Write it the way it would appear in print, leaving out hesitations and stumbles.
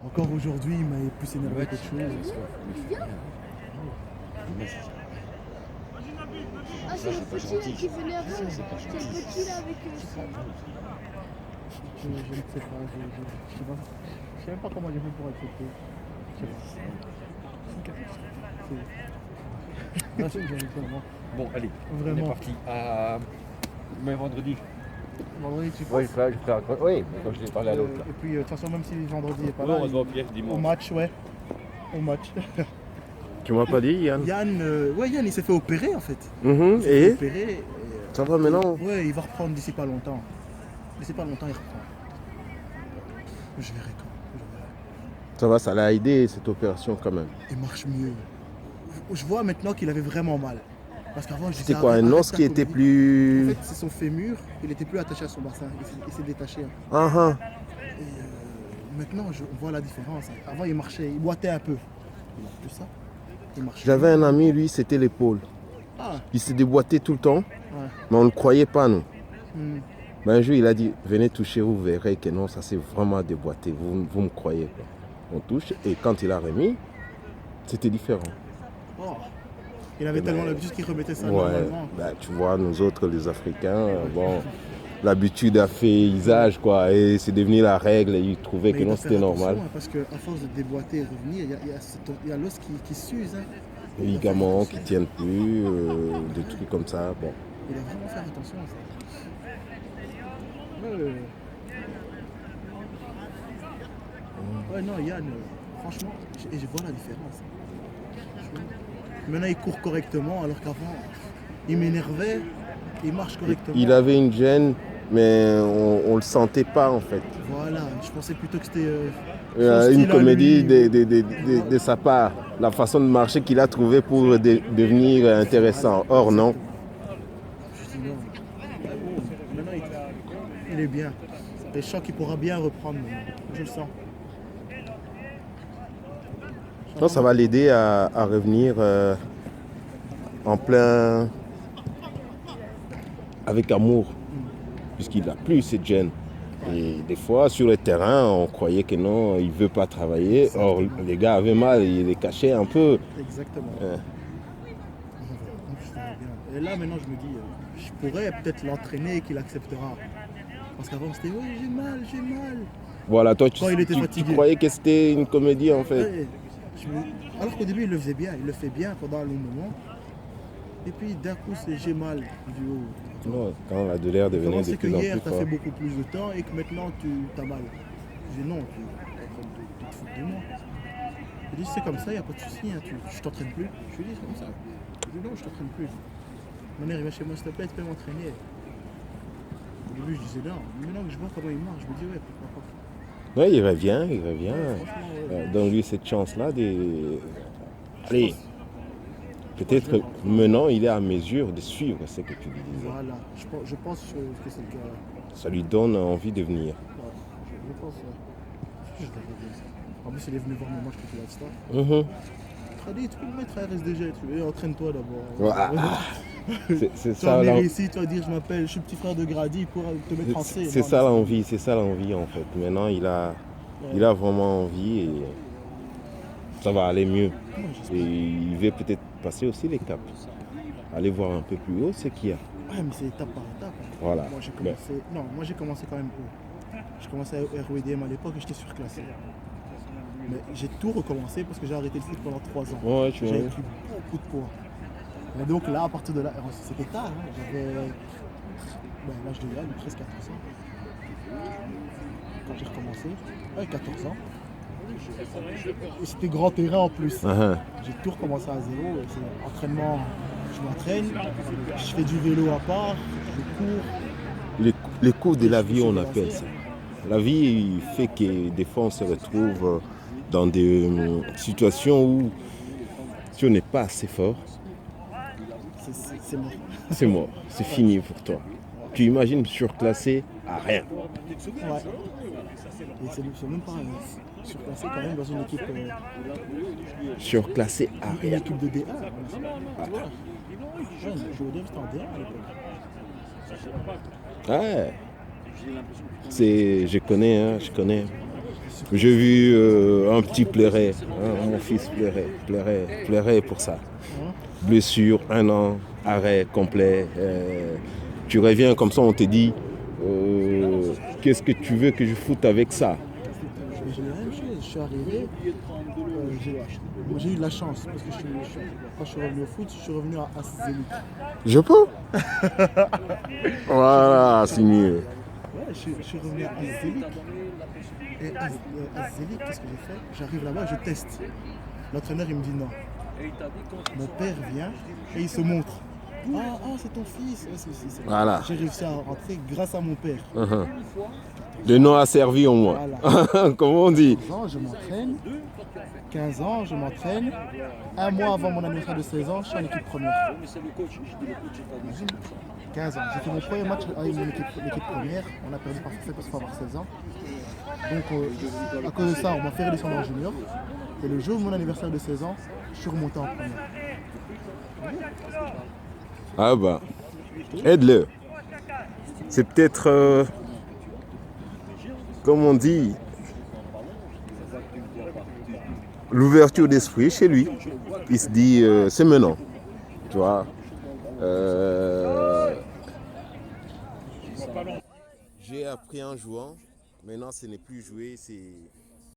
Encore aujourd'hui, il m'a plus énervé qu'autre chose. Ah, c'est le petit là qui venait avant. C'est le petit là avec Je ne sais pas, je sais même pas comment j'ai fait pour accepter. Je sais pas. Là, c'est vraiment. Bon, allez, on Vraiment. est parti. Mais vendredi. Vendredi, tu Oui, penses oui, quand je l'ai parlé à l'autre. Et puis, de toute façon, même si vendredi n'est pas Non, là, on se voit au Pierre dimanche. au match, ouais. Au match. Tu m'as pas dit, Yann? Yann, Yann, il s'est fait opérer en fait. Mhm. Il s'est fait Et opérer. ça va maintenant? Ouais, il va reprendre d'ici pas longtemps. D'ici pas longtemps, il reprend. Je verrai quand. Je verrai. Ça va, ça l'a aidé cette opération quand même. Il marche mieux. Je vois maintenant qu'il avait vraiment mal. Parce qu'avant, je disais. C'était quoi, un os qui était En plus... fait, c'est son fémur. Il était plus attaché à son bassin. Il s'est détaché. Ah ah. Et maintenant, on voit la différence. Avant, il marchait, il boitait un peu. Il n'a plus ça. Il marche. J'avais un ami, lui, c'était l'épaule. Ah, Il s'est déboîté tout le temps, ouais. mais on ne croyait pas, nous. Hmm. Mais un jour, il a dit, venez toucher, vous verrez que non, ça s'est vraiment déboîté. Vous me croyez pas. On touche, et quand il a remis, c'était différent. Oh. Il avait tellement l'habitude qu'il remettait ça Ouais, normalement. bah, tu vois, nous autres, les Africains, bon, l'habitude a fait usage, quoi, et c'est devenu la règle, et ils trouvaient Mais que il non, doit c'était faire normal. attention, hein, parce qu'à force de déboîter et revenir, il y a l'os qui s'use. Hein. Les ligaments qui tiennent plus, des trucs comme ça, bon. Il doit vraiment faire attention à ça. Ouais, non, Yann, franchement, je vois la différence. Franchement. Maintenant, il court correctement, alors qu'avant, il m'énervait, il marche correctement. Il avait une gêne, mais on ne le sentait pas en fait. Voilà, je pensais plutôt que c'était Une style à comédie lui. de sa part, la façon de marcher qu'il a trouvé pour devenir intéressant. Or non. Je dis non. Maintenant, il est bien. Et je sens qu'il pourra bien reprendre. Je le sens. Je pense que ça va l'aider à revenir en plein avec amour, puisqu'il n'a plus cette gêne. Et des fois, sur le terrain, on croyait que non, il ne veut pas travailler. Or, les gars avaient mal, il les cachait un peu. Exactement. Et là, maintenant, je me dis, je pourrais peut-être l'entraîner et qu'il acceptera. Parce qu'avant, c'était oui, j'ai mal, j'ai mal. Voilà, toi, Quand il était tu fatigué. croyais que c'était une comédie en fait. Ouais, alors qu'au début, il le faisait bien, il le fait bien pendant un long moment. Et puis d'un coup, c'est j'ai mal du haut. Non, quand la douleur devenait de C'est que plus en hier, plus tu as fait forte. beaucoup plus de temps et que maintenant, tu as mal. Je dis non, tu te fous de moi. Je dis c'est comme ça, il n'y a pas de souci, hein, je t'entraîne plus. Je lui dis c'est comme ça. Je dis non, je t'entraîne plus. Ma mère, il va chez moi, s'il te plaît, tu peux m'entraîner. Au début, je disais non. Maintenant que je vois comment il marche, je me dis ouais, pourquoi pas. Oui, il revient, il revient. Franchement, ouais. Donne-lui cette chance-là de... Allez, peut-être maintenant il est à mesure de suivre ce que tu lui disais. Voilà, je pense que c'est le cas. Ça lui donne envie de venir. Ouais, je pense. Je vais regarder ça. En plus, il est venu voir mon match contre la Star. Tradi, tu peux me mettre à RSDG, entraîne-toi d'abord. C'est Tu vas ça, venir ici, tu vas dire je m'appelle, je suis le petit frère de Grady pour te mettre en C. c'est ça l'envie, c'est ça l'envie en fait. Maintenant il a vraiment envie et ça va aller mieux. Et il veut peut-être passer aussi les caps. Aller voir un peu plus haut ce qu'il y a. Ouais, mais c'est étape par étape. Voilà. Moi j'ai commencé quand même haut. J'ai commencé à RWDM à l'époque et j'étais surclassé. Mais j'ai tout recommencé parce que j'ai arrêté le foot pendant 3 ans. Ouais, tu vois. J'avais pris beaucoup de poids. Et donc là, à partir de là, c'était tard. Hein, j'avais l'âge de Yann, presque 14 ans. Quand j'ai recommencé, ouais, 14 ans. Et c'était grand terrain en plus. J'ai tout recommencé à zéro. C'est entraînement, je m'entraîne, je fais du vélo à part, je cours. Les cours de la vie, on appelle ça. La vie fait que des fois on se retrouve dans des situations où si on n'est pas assez fort, c'est mort. c'est mort, c'est fini pour toi. Tu imagines surclassé à rien. Ouais. Et c'est même pas surclassé quand même dans une équipe. Surclassé à Une rien. équipe de D1. Je jouais au c'était en D1 à l'époque. Ouais. Je connais. J'ai vu un petit pleurer, hein, mon fils pleurait pour ça. Blessure, 1 an, arrêt complet. Tu reviens comme ça, on te dit, qu'est-ce que tu veux que je foute avec ça? J'ai la même chose, je suis arrivé, j'ai eu de la chance parce que quand je suis revenu au foot, je suis revenu à Zénith. Je peux. Voilà, c'est mieux. Ouais, je suis revenu à Zénith. Et à Zénith, qu'est-ce que j'ai fait? J'arrive là-bas, je teste. L'entraîneur, il me dit non. Mon père vient et il se montre. Ah, c'est ton fils. Voilà. J'ai réussi à rentrer grâce à mon père. Le nom a servi au moins. Voilà. Comment on dit? 15 ans, je m'entraîne. 15 ans, je m'entraîne. 1 mois avant mon anniversaire de 16 ans, je suis en équipe première. 15 ans. J'ai fait mon premier match avec mon équipe première. On a perdu par forfait parce qu'il faut avoir 16 ans. Donc, à cause de ça, on m'a fait redescendre en junior. Et le jour de mon anniversaire de 16 ans, je suis remonté en première. Ah bah, aide-le. C'est peut-être, comme on dit, l'ouverture d'esprit chez lui. Il se dit, c'est maintenant. Tu vois. J'ai appris en jouant. Maintenant, ce n'est plus jouer, c'est